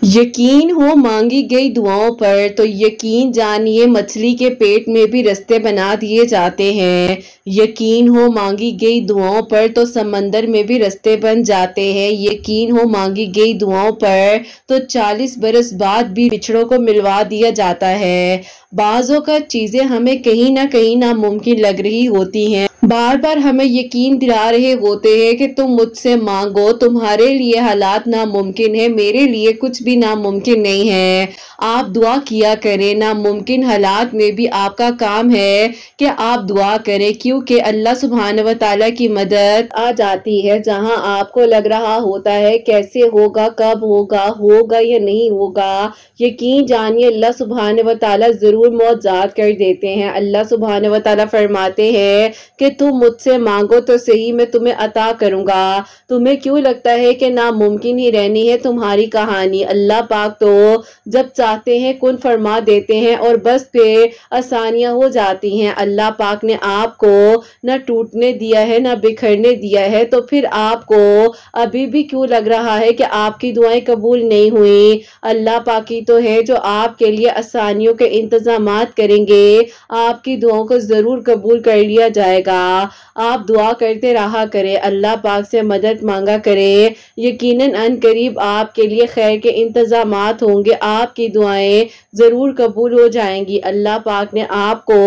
यकीन हो मांगी गई दुआओं पर तो यकीन जानिए मछली के पेट में भी रास्ते बना दिए जाते हैं। यकीन हो मांगी गई दुआओं पर तो समंदर में भी रास्ते बन जाते हैं। यकीन हो मांगी गई दुआओं पर तो 40 बरस बाद भी बिछड़ों को मिलवा दिया जाता है। बाज़ों का चीजें हमें कहीं ना नामुमकिन लग रही होती हैं, बार बार हमें यकीन दिला रहे होते हैं कि तुम मुझसे मांगो, तुम्हारे लिए हालात नामुमकिन है, मेरे लिए कुछ भी नामुमकिन नहीं है। आप दुआ किया करें, नामुमकिन हालात में भी आपका काम है कि आप दुआ करें, क्योंकि अल्लाह सुब्हान व तआला की मदद आ जाती है जहां आपको लग रहा होता है कैसे होगा, कब होगा, होगा या नहीं होगा। यकीन जानिए अल्लाह सुब्हान व तआला जरूर मौजज़ात कर देते हैं। अल्लाह सुब्हान व तआला फरमाते हैं कि तुम मुझसे मांगो तो सही, मैं तुम्हें अता करूंगा। तुम्हें क्यों लगता है कि नामुमकिन ही रहनी है तुम्हारी कहानी? अल्लाह पाक तो जब चाहते हैं कुन फरमा देते हैं और बस पे आसानियां हो जाती हैं। अल्लाह पाक ने आपको न टूटने दिया है न बिखरने दिया है, तो फिर आपको अभी भी क्यों लग रहा है कि आपकी दुआएं कबूल नहीं हुई? अल्लाह पाक ही तो है जो आपके लिए आसानियों के इंतजामात करेंगे, आपकी दुआओं को जरूर कबूल कर लिया जाएगा। आप दुआ करते रहा करें, अल्लाह पाक से मदद मांगा करें, यकीनन अन करीब आपके लिए खैर के इंतजामात होंगे, आपकी दुआएं जरूर कबूल हो जाएंगी। अल्लाह पाक ने आपको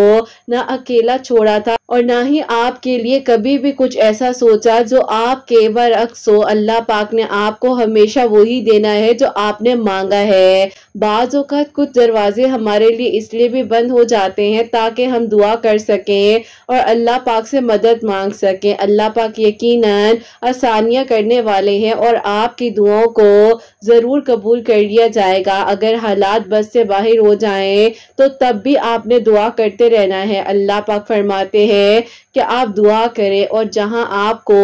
ना अकेला छोड़ा था और ना ही आपके लिए कभी भी कुछ ऐसा सोचा जो आपके बरअक्स हो। अल्लाह पाक ने आपको हमेशा वही देना है जो आपने मांगा है। बाज़ औक़ात कुछ दरवाजे हमारे लिए इसलिए भी बंद हो जाते हैं ताकि हम दुआ कर सकें और अल्लाह पाक से मदद मांग सकें। अल्लाह पाक यकीनन आसानियां करने वाले हैं और आपकी दुआओं को जरूर कबूल कर लिया जाएगा। अगर हालात बस से बाहर हो जाएं तो तब भी आपने दुआ करते रहना है। अल्लाह पाक फरमाते हैं कि आप दुआ करें और जहां आपको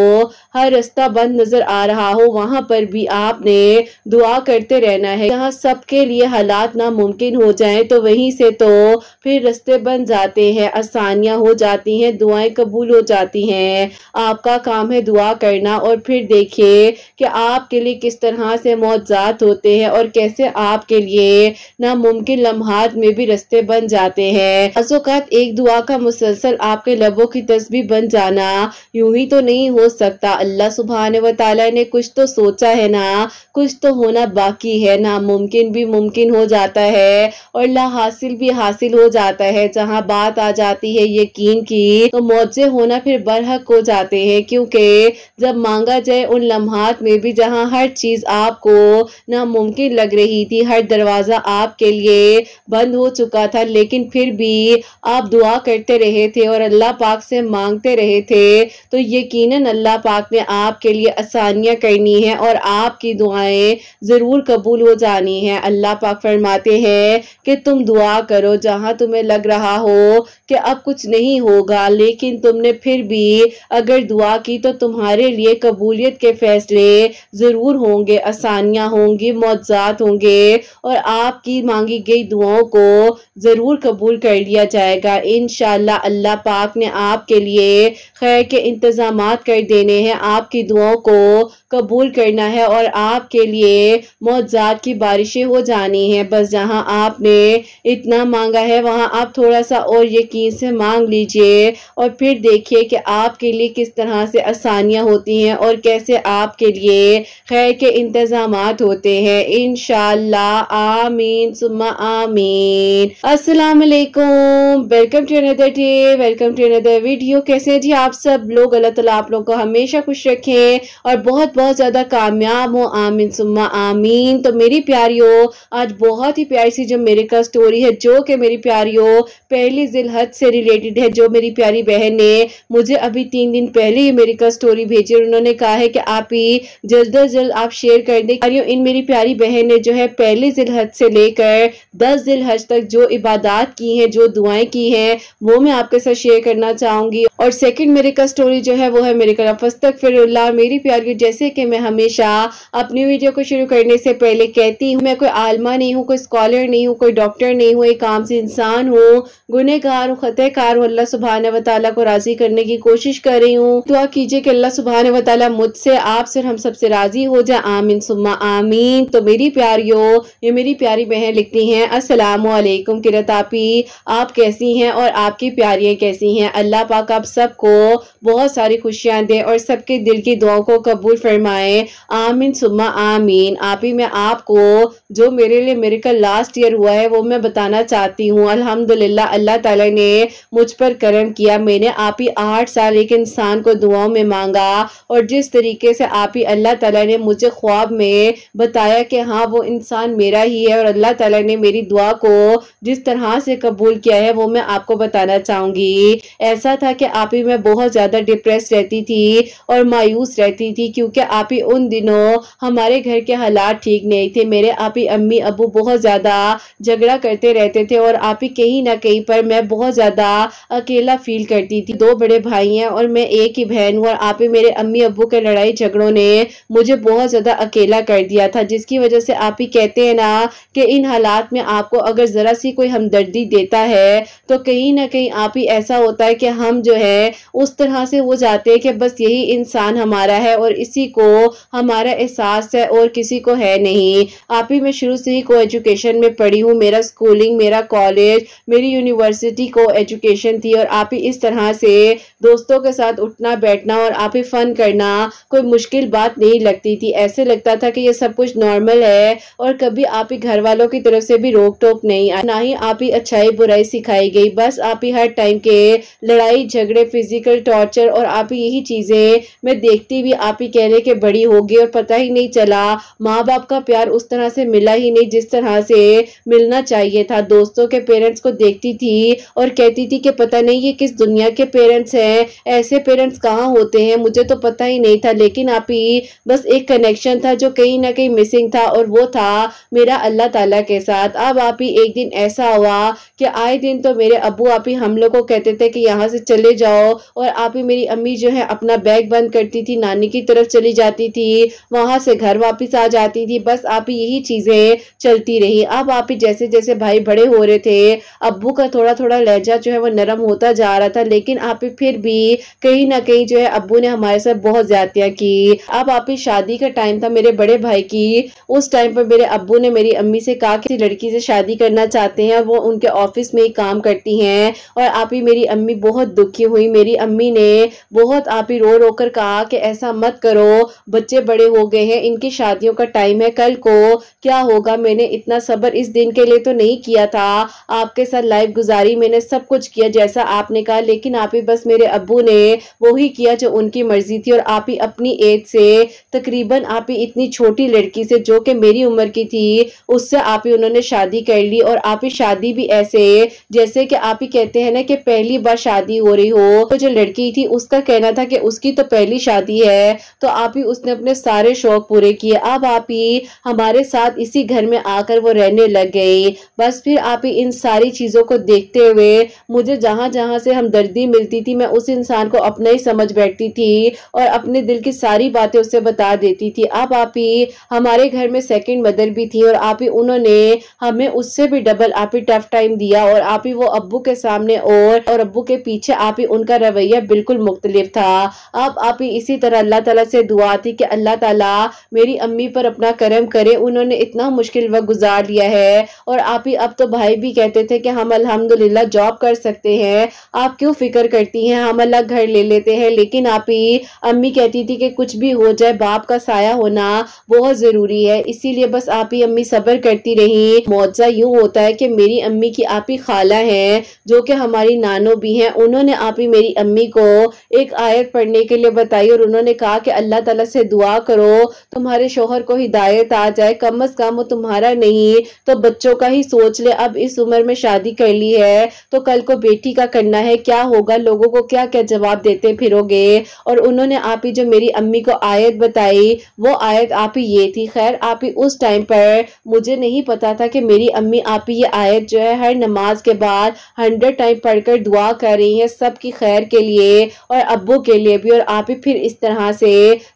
हर रास्ता बंद नजर आ रहा हो वहां पर भी आपने दुआ करते रहना है। जहां सबके लिए हालात नामुमकिन हो जाएं तो वहीं से तो फिर रास्ते बन जाते हैं, आसानियां हो जाती हैं, दुआएं कबूल हो जाती हैं। आपका काम है दुआ करना और फिर देखिए कि आपके लिए किस तरह से मौजज़ात होते हैं और कैसे आपके लिए नामुमकिन लम्हात में भी रास्ते बन जाते हैं। औक़ात एक दुआ का मुसलसल आपके लबों की तस्बीह बन जाना यूं ही तो नहीं हो सकता। अल्लाह सुब्हान व तआला ने कुछ तो सोचा है ना, कुछ तो होना बाकी है। नामुमकिन भी मुमकिन हो जाता है और ला हासिल भी हासिल हो जाता है। जहां बात आ जाती है यकीन की तो मौजे होना फिर बरहक हो जाते हैं, क्योंकि जब मांगा जाए उन लम्हात में भी जहां हर चीज आपको नामुमकिन लग रही थी, हर दरवाजा आपके लिए बंद हो चुका था, लेकिन फिर भी आप दुआ करते रहे थे और अल्लाह पाक से मांगते रहे थे, तो यकीनन अल्लाह पाक ने आपके लिए आसानियां करनी है और आपकी दुआएं जरूर कबूल हो जानी है। अल्लाह पाक फरमाते हैं कि तुम दुआ करो जहां तुम्हें लग रहा हो कि अब कुछ नहीं होगा, लेकिन तुमने फिर भी अगर दुआ की तो तुम्हारे लिए कबूलियत के फैसले जरूर होंगे, आसानियां होंगी, मौजज़ात होंगे और आपकी मांगी गई दुआओं को जरूर कबूल कर लिया जाएगा इंशाअल्लाह। अल्लाह पाक ने आपके लिए खैर के इंतजामात कर देने हैं, आपकी दुआओं को कबूल करना है और आपके लिए मौजज़ात की बारिशें हो जानी है। बस जहां आपने इतना मांगा है वहां आप थोड़ा सा और यकीन से मांग लीजिए और फिर देखिए कि आपके लिए किस तरह से आसानियां होती हैं और कैसे आपके लिए खैर के इंतजामात होते हैं इंशाअल्लाह। आमीन सुम्मा आमीन। अस्सलाम वालेकुम, welcome to another day, welcome to another video. कैसे हैं जी आप सब लोग? अल्लाह ताला आप लोगों को हमेशा खुश रखें और बहुत बहुत ज्यादा कामयाब हो, आमीन सुम्मा आमीन। तो मेरी प्यारियों, आज बहुत ही प्यारी सी जो मेरे का स्टोरी है, जो कि मेरी प्यारियों पहली जिलहज से रिलेटेड है, जो मेरी प्यारी बहन ने मुझे अभी 3 दिन पहले ही मेरी का स्टोरी भेजी और उन्होंने कहा है कि आप ही जल्द अज जल्द आप शेयर कर दें। इन मेरी प्यारी बहन ने जो है पहली जिलहज से लेकर 10 जिलहज तक जो इबादत की हैं, जो दुआएं की हैं, वो मैं आपके साथ शेयर करना चाहूंगी। और सेकंड मेरे का स्टोरी जो है वो है मेरे का फस्तगफिरुल्लाह। मेरी प्यारी, जैसे कि मैं हमेशा अपनी वीडियो को शुरू करने से पहले कहती हूँ, मैं कोई आलमा नहीं हूँ, कोई स्कॉलर नहीं हूँ, कोई डॉक्टर नहीं हूँ, एक आम से इंसान हूँ गुनहगार हूँ, खतकार हूँ, अल्लाह सुब्हान व तआला को राजी करने की कोशिश कर रही हूँ। दुआ कीजिए कि अल्लाह सुब्हान व तआला मुझसे, आपसे और हम सबसे राजी हो जाए। आमीन सुम्मा आमीन। तो मेरी प्यारियों, ये मेरी प्यारी बहन लिखती हैं, अस्सलामु अलैकुम किरत आपी, आप कैसी हैं और आपकी प्यारियां कैसी हैं? अल्लाह पाक आप सबको बहुत सारी खुशियां दे और सबके दिल की दुआओं को कबूल फरमाए। आमीन सुम्मा आमीन। आप ही मैं आपको जो मेरे लिए मिरेकल लास्ट ईयर हुआ है वो मैं बताना चाहती हूँ। अल्हम्दुलिल्लाह अल्लाह ताला ने मुझ पर करम किया। मैंने आप ही 8 साल एक इंसान को दुआओं में मांगा और जिस तरीके से आप ही अल्लाह ताला ने मुझे ख्वाब में बताया कि हाँ वो इंसान मेरा ही है और अल्लाह ताला ने मेरी दुआ को जिस तरह से कबूल किया है वो मैं आपको बताना चाहूंगी। ऐसा था कि आप ही मैं बहुत ज्यादा डिप्रेस रहती थी और मायूस रहती थी क्योंकि आप ही उन दिनों हमारे घर के हालात ठीक नहीं थे। मेरे आप ही अम्मी अबू बहुत ज्यादा झगड़ा करते रहते थे और आप ही कहीं ना कहीं पर मैं बहुत ज्यादा अकेला फील करती थी। 2 बड़े भाई हैं और मैं एक ही बहन हूँ और आप ही मेरे अम्मी अबू के लड़ाई झगड़ों ने मुझे बहुत ज्यादा अकेला कर दिया था, जिसकी वजह से आप ही कहते हैं ना कि इन हालात में आपको अगर जरा सी कोई हमदर्दी देता है तो कहीं ना कहीं आप ही ऐसा होता है कि हम जो है उस तरह से हो जाते हैं कि बस यही इंसान हमारा है और इसी को हमारा एहसास है और किसी को है नहीं। आप ही मैं शुरू से ही को एजुकेशन में पढ़ी हूँ। मेरा स्कूलिंग, मेरा कॉलेज, मेरी यूनिवर्सिटी को एजुकेशन थी और आप ही इस तरह से दोस्तों के साथ उठना बैठना और आप ही फन करना कोई मुश्किल बात नहीं लगती थी। ऐसे लगता था कि ये सब कुछ नॉर्मल है और कभी आप ही घर वालों की तरफ से भी रोक टोक नहीं आई, ना ही आप ही अच्छाई बुराई सिखाई गई। बस आप ही हर टाइम के लड़ाई झगड़े, फिजिकल टॉर्चर और आप ही यही चीजें मैं देखती भी आप ही कहने के बड़ी हो गई और पता ही नहीं चला माँ बाप का प्यार उस तरह से मिला ही नहीं जिस तरह से मिलना चाहिए था। दोस्तों के पेरेंट्स को देखती थी और कहती थी कि पता नहीं ये किस दुनिया के पेरेंट्स हैं, ऐसे पेरेंट्स कहाँ होते हैं, मुझे तो पता ही नहीं था। लेकिन आप ही बस एक कनेक्शन था जो कहीं ना कहीं मिसिंग था और वो था मेरा अल्लाह ताला के साथ। अब आप ही एक दिन ऐसा हुआ कि आए दिन तो मेरे अब्बू आप ही हम लोग को कहते थे कि यहाँ से चले जाओ और आप ही मेरी अम्मी जो है अपना बैग बंद करती थी, नानी की तरफ चली जाती थी, वहां से घर वापस आ जाती थी। बस आप ही यही चीजें चलती रही। अब आप ही जैसे जैसे भाई बड़े हो रहे थे अब्बू का थोड़ा थोड़ा लहजा जो है वो नरम होता जा रहा था, लेकिन आप ही फिर भी कहीं ना कहीं जो है अब्बू ने हमारे साथ बहुत ज्यादतियां की। अब आप ही शादी का टाइम था मेरे बड़े भाई की। उस टाइम पर मेरे अब्बू ने मेरी अम्मी से कहा कि लड़की से शादी करना चाहते हैं और वो उनके ऑफिस में ही काम करती हैं और आप ही मेरी अम्मी बहुत दुखी हुई। मेरी अम्मी ने बहुत आप ही रो रो कर कहा कि ऐसा मत करो, बच्चे बड़े हो गए हैं, इनकी शादियों का टाइम है, कल को क्या होगा। मैंने इतना सब्र इस दिन के लिए तो नहीं किया था, आपके साथ लाइफ गुजारी, मैंने सब कुछ किया जैसा आपने कहा, लेकिन आप ही बस मेरे अब्बू ने वही किया जो उनकी मर्जी थी। और आप ही अपनी एज से तकरीबन आप ही इतनी छोटी लड़की से जो कि मेरी उम्र की थी उससे आप ही उन्होंने शादी कर ली। और आप ही शादी भी ऐसे जैसे कि आप ही कहते हैं ना कि पहली बार शादी हो रही हो। तो जो लड़की थी उसका कहना था कि उसकी तो पहली शादी है, तो आप ही उसने अपने सारे शौक पूरे किए। अब आप ही हमारे साथ इसी घर में आकर वो रहने लग गई। बस फिर आप ही इन सारी चीजों को देखते हुए मुझे जहां जहां से हमदर्दी मिलती थी मैं उस इंसान को अपना ही समझ बैठती थी और अपने दिल की सारी बातें उससे बता देती थी। अब आप ही हमारे घर में सेकंड मदर भी थी और आप ही उन्होंने हमें उससे भी डबल आप ही टफ टाइम दिया और आप ही वो अब्बू के सामने और अब्बू के पीछे आप ही उनका रवैया बिल्कुल मुख्तलिफ था। अब आप ही इसी तरह अल्लाह ताला से दुआ थी कि अल्लाह ताला मेरी अम्मी पर अपना करम करे, उन्होंने इतना मुश्किल वक्त गुजार लिया है। और आप ही अब तो भाई भी कहते थे कि हम अल्हम्दुलिल्लाह जॉब कर सकते हैं, आप क्यों फिक्र करती हैं, हम अलग घर ले लेते हैं। लेकिन आप ही अम्मी कहती थी कि कुछ भी हो जाए बाप का साया होना बहुत जरूरी है, इसीलिए बस आप ही अम्मी सब्र करती रही। मौजा यूं होता है कि मेरी अम्मी की आप ही खाला है जो कि हमारी नानो भी हैं, उन्होंने आप ही मेरी अम्मी को एक आयत पढ़ने के लिए बताई और उन्होंने कहा कि अल्लाह ताला से दुआ करो तुम्हारे शोहर को हिदायत आ जाए, कम अज कम वो तुम्हारा नहीं तो बच्चों का ही सोच ले। अब इस उम्र में शादी कर ली है तो कल को बेटी का करना है, क्या होगा, लोगों को क्या क्या जवाब देते फिरोगे। और उन्होंने आप ही जो मेरी अम्मी को आयत बताई वो आयत आप ही ये थी। खैर आप ही उस टाइम पर मुझे नहीं पता था कि मेरी अम्मी आप ही ये आयत जो है हर नमाज के बाद 100 टाइम पढ़कर दुआ कर रही है सबकी खैर के लिए और अब्बू के लिए भी। और आप ही फिर इस तरह से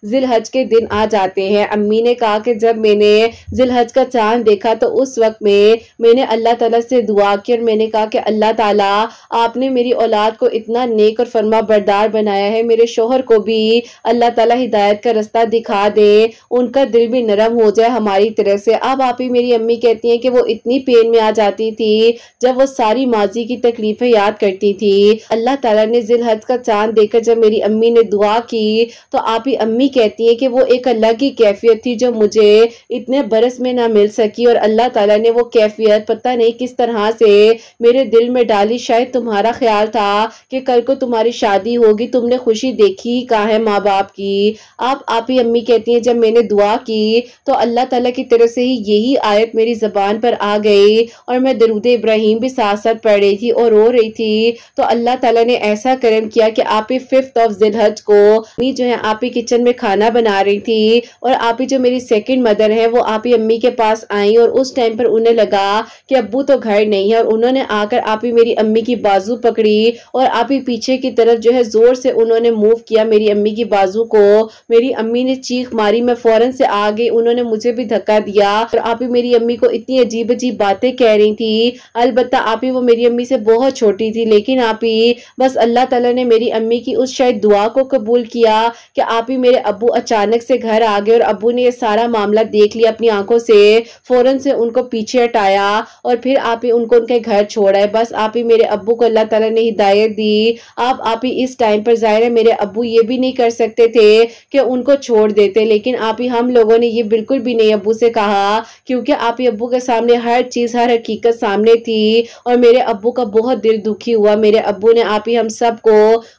जिलहज के दिन आ जाते हैं। अम्मी ने कहा कि जब मैंने जिलहज का चांद देखा तो उस वक्त में मैंने अल्लाह ताला से दुआ की और मैंने कहा कि अल्लाह ताला आपने मेरी औलाद को इतना नेक और फरमा बरदार बनाया है, मेरे शोहर को भी अल्लाह ताला हिदायत का रास्ता दिखा दे, उनका दिल भी नरम हो जाए हमारी तरफ से। अब आप ही मेरी अम्मी कहती हैं कि वो इतनी पेन में आ जाती थी जब वो सारी माजी की तकलीफें याद करती थी। अल्लाह ताला ने जिलहज का चांद देखकर जब मेरी अम्मी ने दुआ की तो आप ही अम्मी कहती हैं कि वो एक अलग ही कैफियत थी जो मुझे इतने बरस में ना मिल सकी, और अल्लाह ताला ने वो कैफियत पता नहीं किस तरह से मेरे दिल में डाली। शायद तुम्हारा ख्याल था कि कल को तुम्हारी शादी होगी, तुमने खुशी देखी कहाँ है माँ बाप की। आप ही अम्मी कहती हैं जब मैंने दुआ की तो अल्लाह ताला की तरफ से ही यही आयत मेरी जबान पर आ गई और मैं दरूद इब्राहिम भी साथ साथ पढ़ रही थी और रो रही थी। तो अल्लाह ताला ने ऐसा करम किया कि आप ही 5th ऑफ जिलहज को जो है आप ही किचन में खाना बना रही थी और आप ही जो मेरी सेकंड मदर है वो आप ही अम्मी के पास आई और उस टाइम पर उन्हें लगा कि अब्बू तो घर नहीं है, और उन्होंने आकर आप ही मेरी अम्मी की बाजू पकड़ी और आप ही पीछे की तरफ जो है जोर से उन्होंने मूव किया मेरी अम्मी की बाजू को। मेरी अम्मी ने चीख मारी, मैं फौरन से आ गई, उन्होंने मुझे भी धक्का दिया और आप ही मेरी अम्मी को इतनी अजीब अजीब बातें कह रही थी। अलबत्ता आप ही वो मेरी अम्मी से बहुत छोटी थी, लेकिन आप ही बस अल्लाह ताला ने मेरी अम्मी की उस शायद दुआ को कबूल किया कि आप ही मेरे अब्बू अचानक से घर आ गए और अब्बू ने ये सारा मामला देख लिया अपनी आंखों से, फौरन से उनको पीछे हटाया और फिर आप ही उनको उनके घर छोड़ा है। बस आप ही मेरे अब्बू को अल्लाह ताला ने हिदायत दी। आप ही इस टाइम पर जाहिर है मेरे अब्बू ये भी नहीं कर सकते थे कि उनको छोड़ देते, लेकिन आप ही हम लोगों ने ये बिल्कुल भी नहीं अब्बू से कहा, क्योंकि आप ही अब्बू के सामने हर चीज हर हकीकत सामने थी और मेरे अब्बू का बहुत दिल दुखी हुआ। मेरे अब्बू ने आप ही हम सबको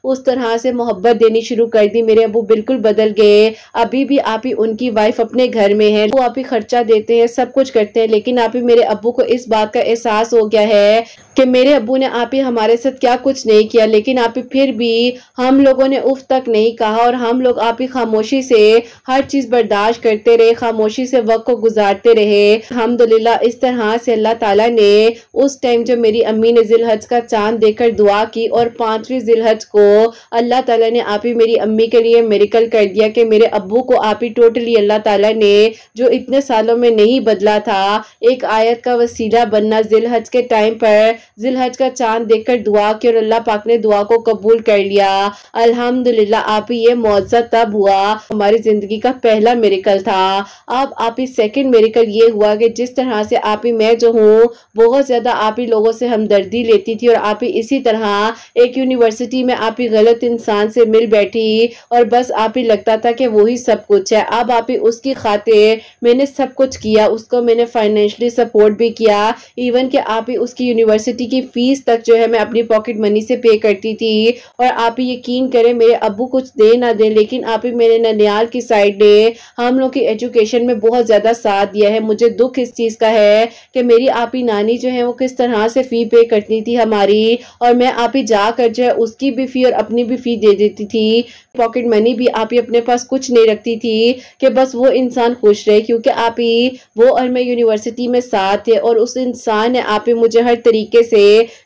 उस तरह से मोहब्बत देनी शुरू कर दी। मेरे अब्बू बिल्कुल बदल गए। अभी भी आप ही उनकी वाइफ अपने घर में है, वो आप ही खर्चा देते हैं, सब कुछ करते हैं, लेकिन आप ही मेरे अब्बू को इस बात का एहसास हो गया है कि मेरे अब्बू ने आप ही हमारे साथ क्या कुछ नहीं किया, लेकिन आप ही फिर भी हम लोगों ने उफ तक नहीं कहा और हम लोग आप ही खामोशी से हर चीज बर्दाश्त करते रहे, खामोशी से वक्त को गुजारते रहे। अल्हम्दुलिल्लाह इस तरह से अल्लाह ताला ने उस टाइम जब मेरी अम्मी ने जिलहज का चांद देखकर दुआ की और 5वीं जिलहज को अल्लाह ताला ने आप ही मेरी अम्मी के लिए मिरेकल कर दिया कि मेरे अब्बू को आप ही टोटली अल्लाह ताला ने जो इतने सालों में नहीं बदला था, एक आयत का वसीला बनना जिलहज के टाइम पर जिलहज का चांद देखकर दुआ की और अल्लाह पाक ने दुआ को कबूल कर लिया। अल्हम्दुलिल्लाह आप ही ये मौजज़ा तब हुआ, हमारी जिंदगी का पहला मिरेकल था। अब आप ही सेकंड मिरेकल ये हुआ कि जिस तरह से आप ही मैं जो हूँ बहुत ज्यादा आप ही लोगों से हमदर्दी लेती थी और आप ही इसी तरह एक यूनिवर्सिटी में आप ही गलत इंसान से मिल बैठी और बस आप ही लगता था कि वही सब कुछ है। अब आप ही उसकी खातिर मैंने सब कुछ किया, उसको मैंने फाइनेंशियली सपोर्ट भी किया, इवन कि आप ही उसकी यूनिवर्सिटी की फीस तक जो है मैं अपनी पॉकेट मनी से पे करती थी। और आप ही यकीन करें मेरे अब्बू कुछ दे ना दे, लेकिन आप ही मेरे ननियाल की साइड ने हम लोग की एजुकेशन में बहुत ज्यादा साथ दिया है। मुझे दुख इस चीज का है कि मेरी आप ही नानी जो है वो किस तरह से फी पे करती थी हमारी, और मैं आप ही जाकर जो है उसकी भी फी और अपनी भी फी दे देती थी। पॉकेट मनी भी आप ही अपने पास कुछ नहीं रखती थी कि बस वो इंसान खुश रहे, क्योंकि आप ही वो और मैं यूनिवर्सिटी में साथ थे और उस इंसान ने आप ही मुझे हर तरीके से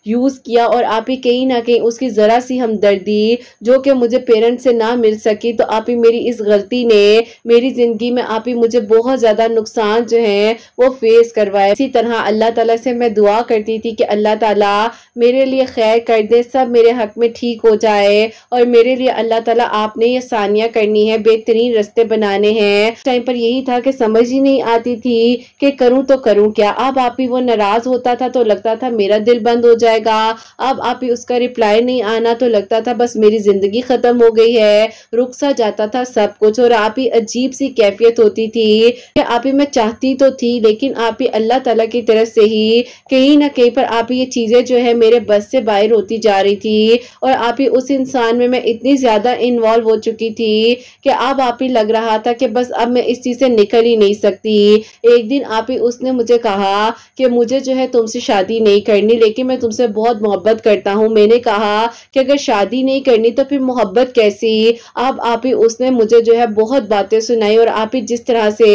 यूज किया और आप ही कहीं ना कहीं उसकी जरा सी हमदर्दी जो कि मुझे पेरेंट्स से ना मिल सकी, तो आप ही मेरी इस गलती ने मेरी जिंदगी में आप ही मुझे बहुत ज्यादा नुकसान जो है वो फेस करवाए। इसी तरह अल्लाह ताला से मैं दुआ करती थी कि अल्लाह ताला मेरे लिए खैर कर दे, सब मेरे हक में ठीक हो जाए और मेरे लिए अल्लाह ताला आपने ये आसानियां करनी है, बेहतरीन रास्ते बनाने हैं। टाइम पर यही था कि समझ ही नहीं आती थी कि करूं तो करूं क्या। अब आप ही वो नाराज होता था तो लगता था मेरा दिल बंद हो जाएगा, अब आप ही उसका रिप्लाई नहीं आना तो लगता था बस मेरी जिंदगी खत्म हो गई है, रुक सा जाता था सब कुछ। और आप ही अजीब सी कैफियत होती थी कि आप ही मैं चाहती तो थी, लेकिन आप ही अल्लाह ताला की तरफ से ही कहीं ना कहीं पर आप ही ये चीजें जो है मेरे बस से बाहर होती जा रही थी और आप ही उस इंसान में मैं इतनी ज्यादा इन्वॉल्व हो चुकी थी कि अब आप ही लग रहा था कि बस अब मैं इस चीज से निकल ही नहीं सकती। एक दिन आप ही उसने मुझे कहा कि मुझे जो है तुमसे शादी नहीं करनी, लेकिन मैं तुमसे बहुत मोहब्बत करता हूँ। मैंने कहा कि अगर शादी नहीं करनी तो फिर मोहब्बत कैसी। अब आप ही उसने मुझे जो है बहुत बातें सुनाई और आप ही जिस तरह से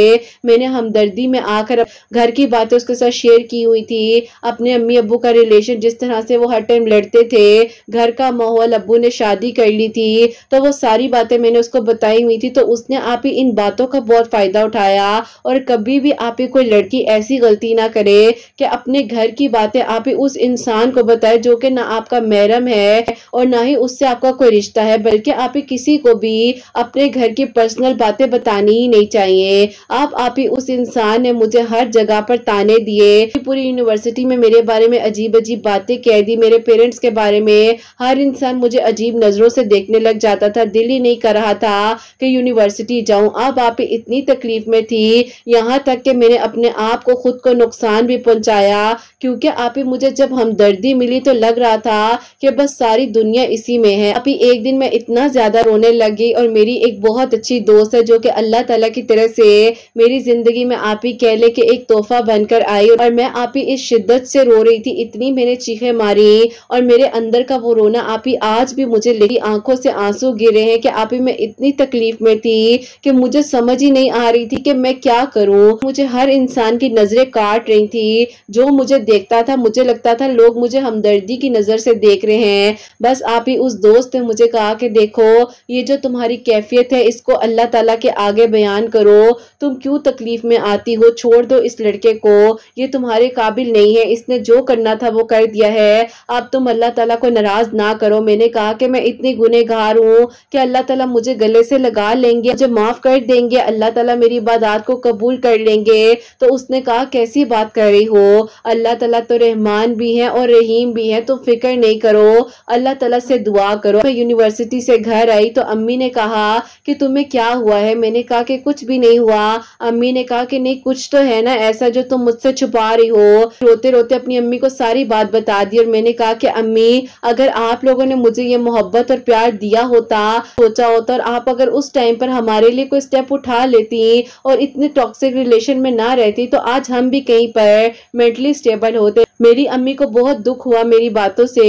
मैंने हमदर्दी में आकर घर की बातें उसके साथ शेयर की हुई थी, अपने अम्मी अब्बू का रिलेशन जिस तरह से वो हर टाइम लड़ते थे, घर का माहौल, अब्बू ने शादी कर ली थी तो वो सारी बातें मैंने उसको बताई हुई थी। तो उसने आप ही इन बातों का बहुत फायदा उठाया और कभी भी आप ही कोई लड़की ऐसी गलती ना करे कि अपने घर की बातें आप आप ही उस इंसान को बताएं जो कि ना आपका महरम है और ना ही उससे आपका कोई रिश्ता है, बल्कि आप ही किसी को भी अपने घर की पर्सनल बातें बतानी ही नहीं चाहिए। आप ही उस इंसान ने मुझे हर जगह पर ताने दिए, पूरी यूनिवर्सिटी में मेरे बारे में अजीब अजीब बातें कह दी, मेरे पेरेंट्स के बारे में हर इंसान मुझे अजीब नजरों से देखने लग जाता था। दिल ही नहीं कर रहा था कि यूनिवर्सिटी जाऊं। अब आप ही इतनी तकलीफ में थी, यहाँ तक कि मैंने अपने आप को खुद को नुकसान भी पहुंचाया, क्योंकि आप ही मुझे जब हमदर्दी मिली तो लग रहा था कि बस सारी दुनिया इसी में है। अभी एक दिन मैं इतना ज्यादा रोने लगी और मेरी एक बहुत अच्छी दोस्त है जो कि अल्लाह ताला की तरफ से मेरी जिंदगी में आप ही कह ले कि एक तोहफा बनकर आई, और मैं आप ही इस शिद्दत से रो रही थी, इतनी मैंने चीखें मारी और मेरे अंदर का वो रोना आप ही आज भी मुझे लेगी आंखों से आंसू गिरे हैं कि आप ही मैं इतनी तकलीफ में थी कि मुझे समझ ही नहीं आ रही थी कि मैं क्या करूं। मुझे हर इंसान की नजरें काट रही थी, जो मुझे देखता था मुझे लगता था लोग मुझे हमदर्दी की नजर से देख रहे हैं। बस आप ही उस दोस्त ने मुझे कहा कि देखो ये जो तुम्हारी कैफियत है इसको अल्लाह ताला के आगे बयान करो, तुम क्यों तकलीफ में आती हो, छोड़ दो इस लड़के को, ये तुम्हारे काबिल नहीं है, इसने जो करना था वो कर दिया है, अब तुम अल्लाह ताला को नाराज ना करो। मैंने कहा कि मैं इतनी गुनहगार हूँ कि अल्लाह ताला मुझे गले से लगा लेंगे, मुझे माफ कर देंगे, अल्लाह ताला मेरी इबादत को कबूल कर लेंगे। तो उसने कहा कैसी बात कर रही हो, अल्लाह ताला तो रहमान भी है और रहीम भी है, तुम फिक्र नहीं करो, अल्लाह ताला से दुआ करो। मैं यूनिवर्सिटी से घर आई तो अम्मी ने कहा कि तुम्हें क्या हुआ है। मैंने कहा कि कुछ भी नहीं हुआ। अम्मी ने कहा कि नहीं कुछ तो है ना ऐसा जो तुम मुझसे छुपा रही हो। रोते रोते अपनी अम्मी को सारी बात बता दी और मैंने कहा कि अम्मी अगर आप लोगों ने मुझे ये मोहब्बत और प्यार दिया होता, सोचा होता, और आप अगर उस टाइम पर हमारे लिए कोई स्टेप उठा लेती और इतने टॉक्सिक रिलेशन में ना रहती तो आज हम भी कहीं पर मेंटली स्टेबल होते। मेरी अम्मी को बहुत दुख हुआ मेरी बातों से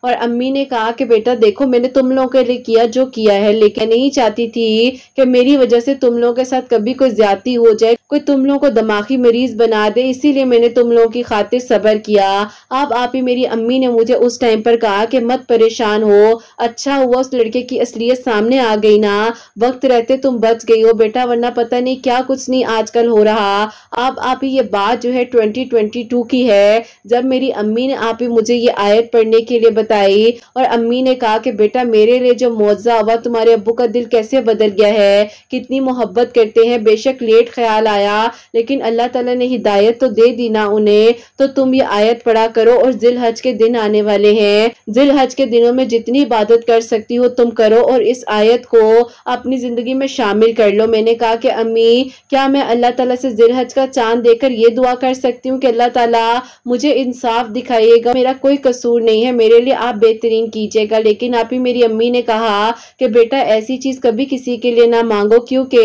और अम्मी ने कहा कि बेटा देखो मैंने तुम लोगों के लिए किया जो किया है, लेकिन नहीं चाहती थी कि मेरी वजह से तुम लोगों के साथ कभी कोई ज्यादती हो जाए, कोई तुम लोगों को दिमागी मरीज बना दे, इसीलिए मैंने तुम लोगों की खातिर सब्र किया। अब आप ही मेरी अम्मी ने मुझे उस टाइम पर कहा कि मत परेशान हो, अच्छा हुआ उस लड़के की असलियत सामने आ गई ना, वक्त रहते तुम बच गई हो बेटा, वरना पता नहीं क्या कुछ नहीं आजकल हो रहा। अब आप ही ये बात जो है 2022 की है, जब मेरी अम्मी ने आप ही मुझे ये आयत पढ़ने के लिए बताई और अम्मी ने कहा कि बेटा मेरे लिए जो मौजज़ा हुआ, तुम्हारे अब्बू का दिल कैसे बदल गया है, कितनी मोहब्बत करते हैं, बेशक लेट ख्याल आया लेकिन अल्लाह ताला ने हिदायत तो दे दी ना उन्हें, तो तुम ये आयत पढ़ा करो। और जिल हज के दिन आने वाले हैं, जिल हज के दिनों में जितनी इबादत कर सकती हो तुम करो और इस आयत को अपनी जिंदगी में शामिल कर लो। मैंने कहा कि अम्मी क्या मैं अल्लाह ताला से जिल हज का चांद देकर ये दुआ कर सकती हूँ कि अल्लाह ताला मुझे इंसाफ दिखाइएगा, मेरा कोई कसूर नहीं है, मेरे लिए आप बेहतरीन कीजिएगा। लेकिन आप ही मेरी अम्मी ने कहा कि बेटा ऐसी चीज कभी किसी के लिए ना मांगो, क्योंकि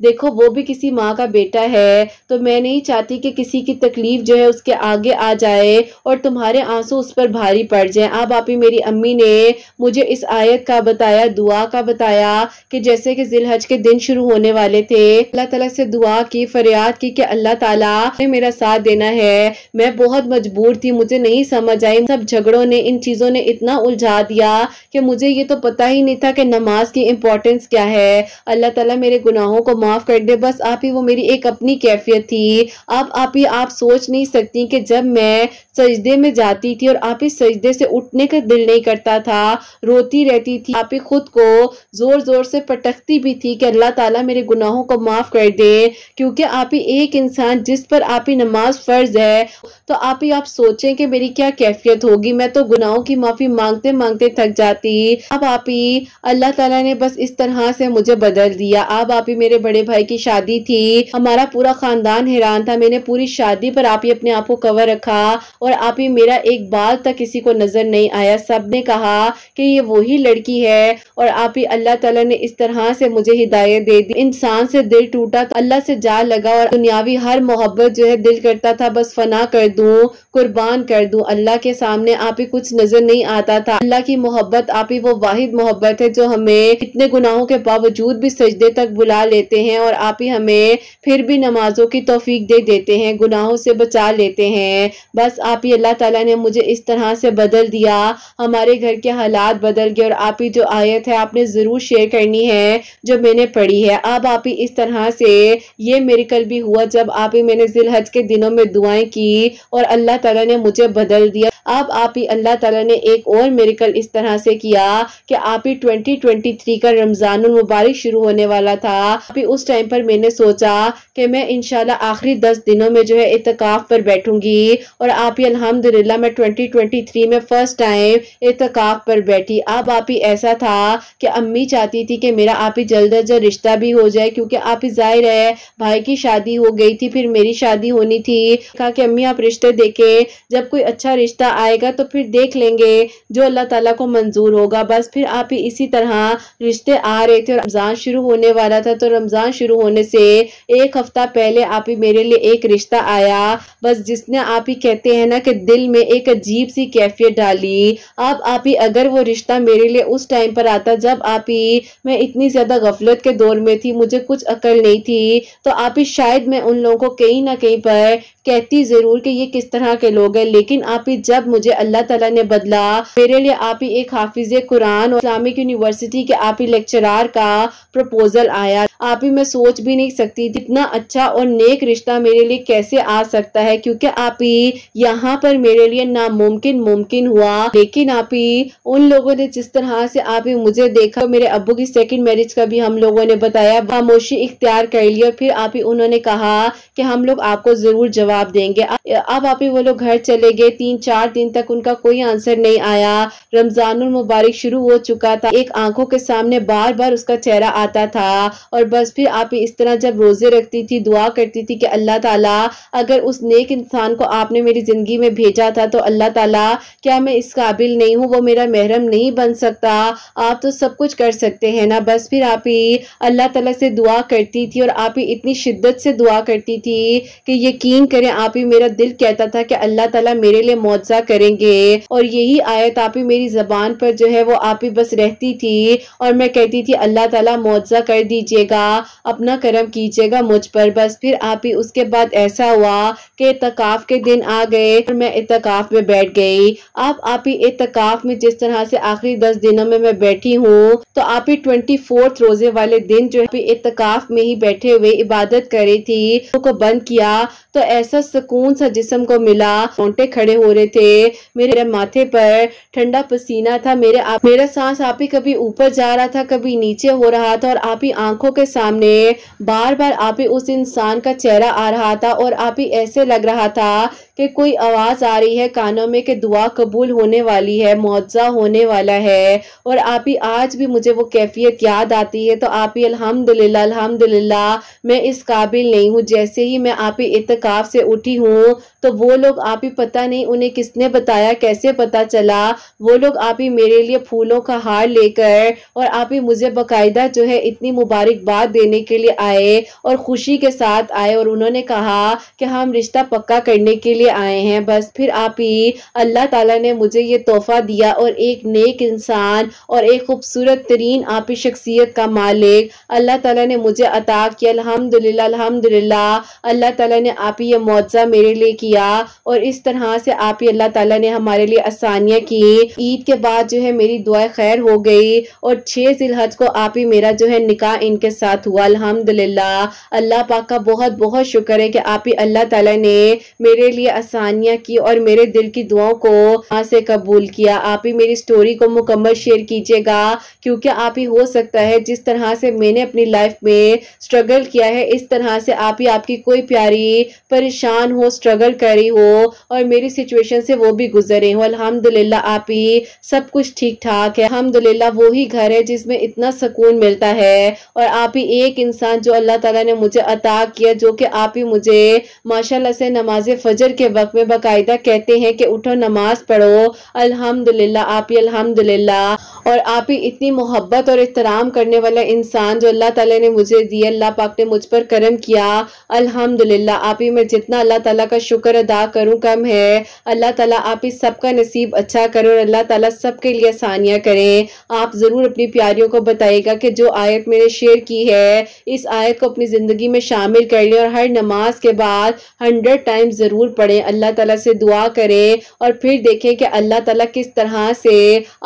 देखो वो भी किसी माँ का बेटा है, तो मैं नहीं चाहती कि किसी की तकलीफ जो है उसके आगे आ जाए और तुम्हारे आंसू उस पर भारी पड़ जाए। अब आप ही मेरी अम्मी ने मुझे इस आयत का बताया, दुआ का बताया कि जैसे कि जिल हज के दिन शुरू होने वाले थे, अल्लाह ताला से दुआ की, फरियाद की कि अल्लाह ताला ने मेरा साथ देना है, मैं बहुत मजबूर थी, मुझे नहीं समझ आई, सब झगड़ों ने इन चीजों ने इतना उलझा दिया कि मुझे ये तो पता ही नहीं था कि नमाज की इंपॉर्टेंस क्या है। अल्लाह ताला मेरे गुनाहों को माफ कर दे। बस आप ही वो मेरी एक अपनी कैफियत थी। अब आप ही आप सोच नहीं सकती कि जब मैं सजदे में जाती थी और आप ही सजदे से उठने का दिल नहीं करता था, रोती रहती थी, आप ही खुद को जोर जोर से पटकती भी थी कि अल्लाह ताला मेरे गुनाहों को माफ कर दे, क्योंकि आप ही एक इंसान जिस पर आप ही नमाज फर्ज है, तो आप ही आप सोचें कि मेरी क्या कैफियत होगी, मैं तो गुनाहों की माफी मांगते मांगते थक जाती। अब आप ही अल्लाह ताला ने बस इस तरह से मुझे बदल दिया। अब आप ही मेरे बड़े भाई की शादी थी, हमारा पूरा खानदान हैरान था, मैंने पूरी शादी पर आप ही अपने आप को कवर रखा और आप ही मेरा एक बाल तक किसी को नजर नहीं आया। सब ने कहा कि ये वही लड़की है और आप ही अल्लाह ताला ने इस तरह से मुझे हिदायत दे दी। इंसान से दिल टूटा तो अल्लाह से जा लगा और दुनियावी हर मोहब्बत जो है दिल करता था बस फना कर दूं, कुर्बान कर दूं। अल्लाह के सामने आप ही कुछ नजर नहीं आता था। अल्लाह की मोहब्बत आप ही वो वाहिद मोहब्बत है जो हमें इतने गुनाहों के बावजूद भी सजदे तक बुला लेते हैं और आप ही हमें फिर भी नमाजों की तौफीक दे देते हैं, गुनाहों से बचा लेते हैं। बस आप ही अल्लाह ताला ने मुझे इस तरह से बदल दिया, हमारे घर के हालात बदल गए। और आप ही जो आयत है आपने जरूर शेयर करनी है जो मैंने पढ़ी है। अब आप ही इस तरह से ये मिरेकल भी हुआ जब आप ही मैंने जिल हज के दिनों में दुआएं की और अल्लाह ताला ने मुझे बदल दिया। अब आप ही अल्लाह ताला ने एक और मिरेकल इस तरह से किया कि आप ही 2023 का रमजानुल मुबारक शुरू होने वाला था। अभी उस टाइम पर मैंने सोचा कि मैं इंशाल्लाह आखिरी 10 दिनों में जो है इत्तिकाफ पर बैठूंगी और आप ही अल्हम्दुलिल्लाह मैं 2023 में फर्स्ट टाइम इत्तिकाफ पर बैठी। अब आप ही ऐसा था कि अम्मी चाहती थी कि मेरा आप ही जल्द अज जल्द रिश्ता भी हो जाए, क्योंकि आप ही जाहिर है भाई की शादी हो गई थी, फिर मेरी शादी होनी थी। कहा कि अम्मी आप रिश्ते देखें, जब कोई अच्छा रिश्ता आएगा तो फिर देख लेंगे जो अल्लाह ताला को मंजूर होगा। बस फिर आप ही इसी तरह रिश्ते आ रहे थे और रमजान शुरू होने वाला था। तो रमजान शुरू होने से एक हफ्ता पहले आप ही मेरे लिए एक रिश्ता आया, बस जिसने आप ही कहते हैं ना कि दिल में एक अजीब सी कैफियत डाली। अब आप ही अगर वो रिश्ता मेरे लिए उस टाइम पर आता जब आप ही मैं इतनी ज्यादा गफलत के दौर में थी, मुझे कुछ अकल नहीं थी, तो आप ही शायद मैं उन लोगों को कहीं ना कहीं पर कहती जरूर कि ये किस तरह के लोग हैं। लेकिन आप ही जब मुझे अल्लाह ताला ने बदला, मेरे लिए आप ही एक हाफिजे कुरान और इस्लामिक यूनिवर्सिटी के आप ही लेक्चरार का प्रपोजल आया। आप ही मैं सोच भी नहीं सकती इतना अच्छा और नेक रिश्ता मेरे लिए कैसे आ सकता है, क्योंकि आप ही यहाँ पर मेरे लिए नामुमकिन मुमकिन हुआ। लेकिन आप ही उन लोगों ने जिस तरह से आप ही मुझे देखा, तो मेरे अब्बू की सेकंड मैरिज का भी हम लोगों ने बताया, खामोशी इख्तियार कर लिया। फिर आप ही उन्होंने कहा कि हम लोग आपको जरूर जवाब देंगे। अब आप ही वो लोग घर चले गए। 3-4 दिन तक उनका कोई आंसर नहीं आया। रमजानुल मुबारक शुरू हो चुका था, एक आंखों के सामने बार बार उसका चेहरा आता था। और बस फिर आप ही इस तरह जब रोजे रखती थी, दुआ करती थी कि अल्लाह ताला अगर उस नेक इंसान को आपने मेरी जिंदगी में भेजा था तो अल्लाह ताला क्या मैं इस काबिल नहीं हूँ, वो मेरा महरम नहीं बन सकता, आप तो सब कुछ कर सकते हैं ना। बस फिर आप ही अल्लाह ताला से दुआ करती थी और आप ही इतनी शिद्दत से दुआ करती थी कि यकीन करें आप ही मेरा दिल कहता था कि अल्लाह ताला मेरे लिए मौजज़ा करेंगे। और यही आयत आप ही मेरी जबान पर जो है वो आप ही बस रहती थी और मैं कहती थी अल्लाह ताला मौजज़ा कर दीजिएगा, अपना करम कीजिएगा मुझ पर। बस फिर आप ही उसके बाद ऐसा हुआ कि इत्तिकाफ के दिन आ गए और मैं इत्तिकाफ में बैठ गई। अब आप ही इत्तिकाफ में जिस तरह से आखिरी 10 दिनों में मैं बैठी हूँ, तो आप ही 24 रोजे वाले दिन जो है इत्तिकाफ में ही बैठे हुए इबादत कर रही थी, को बंद किया तो ऐसा सुकून सा जिस्म को मिला, रोंगटे खड़े हो रहे थे, मेरे माथे पर ठंडा पसीना था, मेरा सांस आप ही कभी ऊपर जा रहा था कभी नीचे हो रहा था। और आप ही आंखों के सामने बार बार आप ही उस इंसान का चेहरा आ रहा था और आप ही ऐसे लग रहा था कि कोई आवाज आ रही है कानों में कि दुआ कबूल होने वाली है, मुआवजा होने वाला है। और आप ही आज भी मुझे वो कैफियत याद आती है। तो आप ही अल्हम्दुलिल्लाह अल्हम्दुलिल्लाह मैं इस काबिल नहीं हूँ। जैसे ही मैं आप ही इत्तिकाफ से उठी हूँ तो वो लोग आप ही पता नहीं उन्हें किसने बताया, कैसे पता चला, वो लोग आप ही मेरे लिए फूलों का हार लेकर और आप ही मुझे बाकायदा जो है इतनी मुबारकबाद देने के लिए आए और खुशी के साथ आए और उन्होंने कहा कि हम रिश्ता पक्का करने के लिए आए हैं। बस फिर आप ही अल्लाह ताला ने मुझे ये तोहफा दिया और एक नेक इंसान और एक खूबसूरत तरीन आप ही शख्सियत का मालिक अल्लाह ताला ने मुझे अता किया। अल्हम्दुलिल्लाह अल्हम्दुलिल्लाह अल्लाह ताला ने आप ही ये मौजज़ा मेरे लिए किया और इस तरह से आप ही अल्लाह ताला ने हमारे लिए आसानियां की। ईद के बाद जो है मेरी दुआ खैर हो गई और 6 ज़िलहज को आप ही मेरा जो है निकाह इनके साथ हुआ। अल्हम्दुलिल्लाह अल्लाह पाक का बहुत बहुत शुक्र है कि आप ही अल्लाह ताला ने मेरे लिए आसानियां की और मेरे दिल की दुआओं को वहां से कबूल किया। आप ही मेरी स्टोरी को मुकम्मल शेयर कीजिएगा, क्योंकि आप ही हो सकता है जिस तरह से मैंने अपनी लाइफ में स्ट्रगल किया है इस तरह से आप ही आपकी कोई प्यारी परेशान हो, स्ट्रगल करी हो और मेरी सिचुएशन से वो भी गुजरे हो। अल्हम्दुलिल्लाह आप ही सब कुछ ठीक ठाक है। अल्हम्दुलिल्लाह वो ही घर है जिसमें इतना सुकून मिलता है और आप ही एक इंसान जो अल्लाह ताला ने मुझे अता किया, जो कि आप ही मुझे माशाल्लाह से नमाज फजर के वक्त में बाकायदा कहते हैं कि उठो नमाज पढ़ो। अल्हम्दुलिल्लाह आप ही अल्हम्दुलिल्लाह। और आप ही इतनी मोहब्बत और एहतराम करने वाला इंसान जो अल्लाह ताला ने मुझे दिया, अल्लाह पाक ने मुझ पर करम किया। अल्हम्दुलिल्लाह आप ही मैं जितना अल्लाह ताला का शुक्र अदा करूं कम है। अल्लाह ताला आप ही सबका नसीब अच्छा करे और अल्लाह ताला सबके लिए आसानियां करें। आप जरूर अपनी प्यारियों को बताइएगा कि जो आयत मैंने शेयर की है इस आयत को अपनी जिंदगी में शामिल कर लें और हर नमाज के बाद 100 टाइम जरूर पढ़ें, अल्लाह ताला से दुआ करें और फिर देखें कि अल्लाह ताला किस तरह से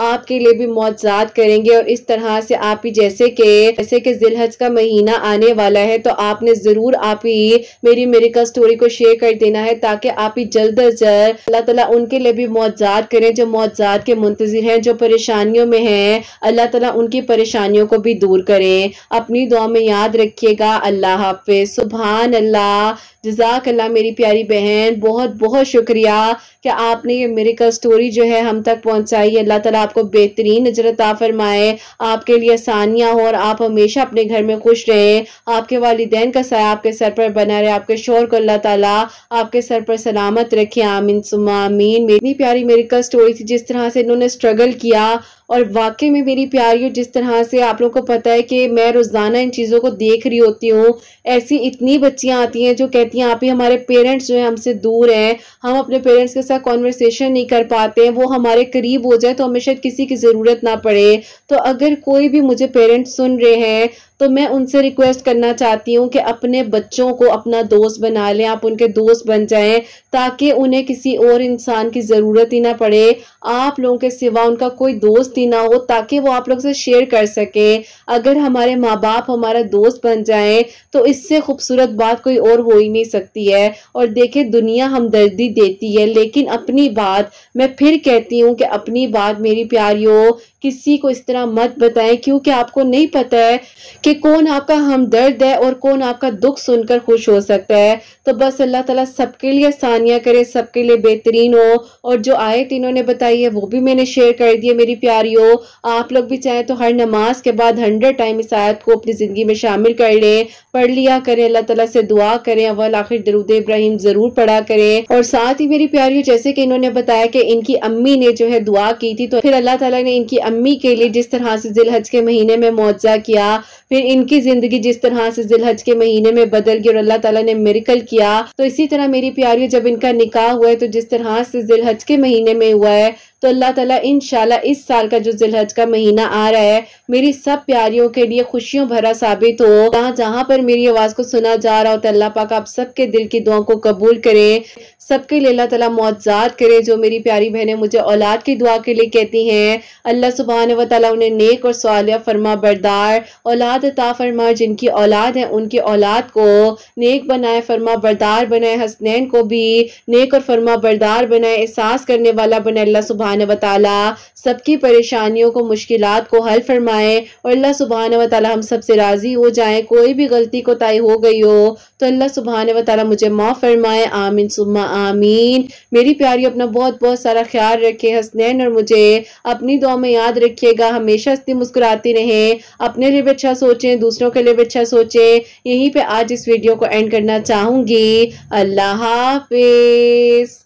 आपके लिए भी मौजज़ात करेंगे। और इस तरह से आप ही जैसे कि ज़िलहज का महीना आने वाला है तो आपने जरूर आप ही मेरी मिरेकल स्टोरी को शेयर कर देना है ताकि आप ही जल्द अज जल्द अल्लाह ताला उनके लिए भी मौजात करें जो मौजात के मुंतजिर हैं, जो परेशानियों में हैं। अल्लाह ताला उनकी परेशानियों को भी दूर करें। अपनी दुआ में याद रखिएगा। अल्लाह हाफिज। सुभान अल्लाह, जज़ाक अल्लाह मेरी प्यारी बहन, बहुत बहुत शुक्रिया कि आपने ये मिरेकल स्टोरी जो है हम तक पहुंचाई। अल्लाह ताला आपको बेहतरीन अजर अता फरमाए, आपके लिए आसानियां हो और आप हमेशा अपने घर में खुश रहें। आपके वालिदैन का साया आपके सर पर बना रहे, आपके शोहर को अल्लाह ताला आपके सर पर सलामत रखे। आमीन सुम्मा आमीन। मेरी प्यारी मिरेकल स्टोरी थी, जिस तरह से इन्होंने स्ट्रगल किया और वाकई में मेरी प्यारियों, जिस तरह से आप लोगों को पता है कि मैं रोजाना इन चीजों को देख रही होती हूँ। ऐसी इतनी बच्चियां आती हैं जो कहती हैं आप ही हमारे पेरेंट्स जो है हमसे दूर हैं, हम अपने पेरेंट्स के साथ कॉन्वर्सेशन नहीं कर पाते हैं, वो हमारे करीब हो जाए तो हमें शायद किसी की जरूरत ना पड़े। तो अगर कोई भी मुझे पेरेंट्स सुन रहे हैं तो मैं उनसे रिक्वेस्ट करना चाहती हूँ कि अपने बच्चों को अपना दोस्त बना लें, आप उनके दोस्त बन जाएं ताकि उन्हें किसी और इंसान की ज़रूरत ही ना पड़े, आप लोगों के सिवा उनका कोई दोस्त ही ना हो, ताकि वो आप लोग से शेयर कर सके। अगर हमारे माँ बाप हमारा दोस्त बन जाएं तो इससे खूबसूरत बात कोई और हो ही नहीं सकती है। और देखिए, दुनिया हमदर्दी देती है, लेकिन अपनी बात, मैं फिर कहती हूँ कि अपनी बात मेरी प्यारियों किसी को इस तरह मत बताएं, क्योंकि आपको नहीं पता है कि कौन आपका हमदर्द है और कौन आपका दुख सुनकर खुश हो सकता है। तो बस अल्लाह ताला सबके लिए आसानियां करे, सबके लिए बेहतरीन हो। और जो आयत इन्होंने बताई है वो भी मैंने शेयर कर दी है मेरी प्यारियों। आप लोग भी चाहें तो हर नमाज के बाद 100 टाइम इस आयत को अपनी जिंदगी में शामिल कर लें, पढ़ लिया करें, अल्लाह ताला से दुआ करें, अव्वल आखिर दरूद इब्राहिम जरूर पढ़ा करें। और साथ ही मेरी प्यारियों, जैसे कि इन्होंने बताया कि इनकी अम्मी ने जो है दुआ की थी, तो फिर अल्लाह ताला ने इनकी अम्मी के लिए जिस तरह से जिलहज के महीने में मुआवजा किया, फिर इनकी जिंदगी जिस तरह से जिलहज के महीने में बदल गई और अल्लाह ताला ने मिरेकल किया, तो इसी तरह मेरी प्यारियों जब इनका निकाह हुआ है तो जिस तरह से जिलहज के महीने में हुआ है, तो अल्लाह ताला इंशाल्लाह इस साल का जो जिलहज का महीना आ रहा है मेरी सब प्यारियों के लिए खुशियों भरा साबित हो। जहाँ जहाँ पर मेरी आवाज को सुना जा रहा हो तो अल्लाह पाक आप सबके दिल की दुआ को कबूल करे, सबके लिए अल्लाह ताला मौजात करे। जो मेरी प्यारी बहनें मुझे औलाद की दुआ के लिए कहती हैं, अल्लाह सुब्हान व तआला उन्हें नेक और सालिह फरमा बरदार औलाद अता फरमा। जिनकी औलाद है उनकी औलाद को नेक बनाए, फरमा बरदार बनाए, हसनैन को भी नेक और फरमा बरदार बनाए, एहसास करने वाला बनाए। अल्लाह सुब्हान व तआला सबकी परेशानियों को, मुश्किलात को हल फरमाए और अल्लाह सुब्हान व तआला हम सब से राजी हो जाए। कोई भी गलती कोताही हो गई हो तो अल्लाह सुब्हान व तआला मुझे माफ फरमाए। आमीन सुम्मा आमीन। मेरी प्यारी अपना बहुत बहुत सारा ख्याल रखे, हसनैन और मुझे अपनी दुआ में याद रखिएगा। हमेशा हंसती मुस्कुराती रहें, अपने लिए भी अच्छा सोचें, दूसरों के लिए भी अच्छा सोचें। यहीं पे आज इस वीडियो को एंड करना चाहूंगी। अल्लाह हाफिज।